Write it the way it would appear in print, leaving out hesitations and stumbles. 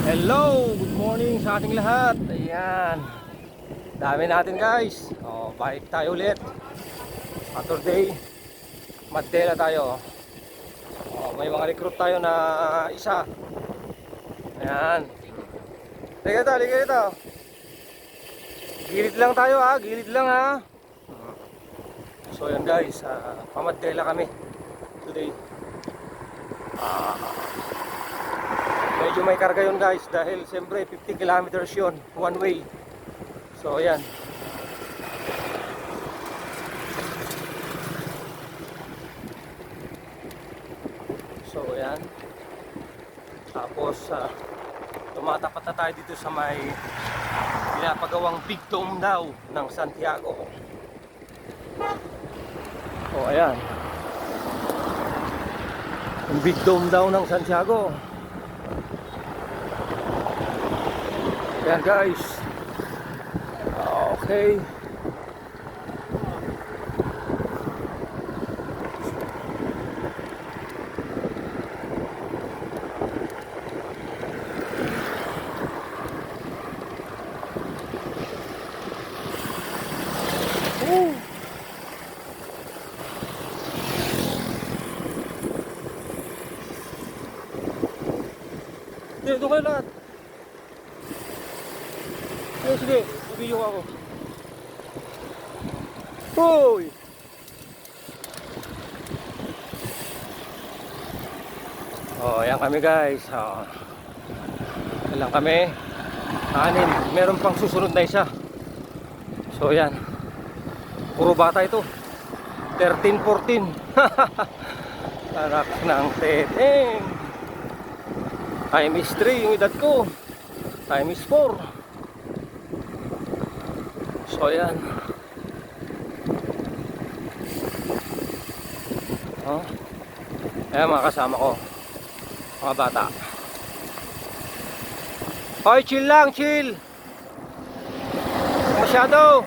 Hello, good morning sa ating lahat. Ayan, dami natin guys. Bike tayo ulit. Saturday, Mandela tayo. May mga recruit tayo na isa. Ayan. Liga ito. Gilid lang tayo ha, gilid lang ha. So ayan guys, pamadela kami today. Medyo may karga yun guys dahil siyempre 50 kilometers yun, one way. So ayan. So ayan. Tapos tumatapat na tayo dito sa may pinapagawang Big Dome daw ng Santiago. O ayan, yung Big Dome daw ng Santiago. Ayan guys. Okay. Dito kayo lahat. Sige, ibigyo ako. Hoy! Ayan kami guys. Ayan lang kami. Anin, meron pang susunod na isa. So ayan. Puro bata ito. 13, 14. Anak ng teteng. Time is 3 yung edad ko. Time is 4. So ayan. Ayan mga kasama ko, mga bata. Hoy, chill lang, chill. Masyado.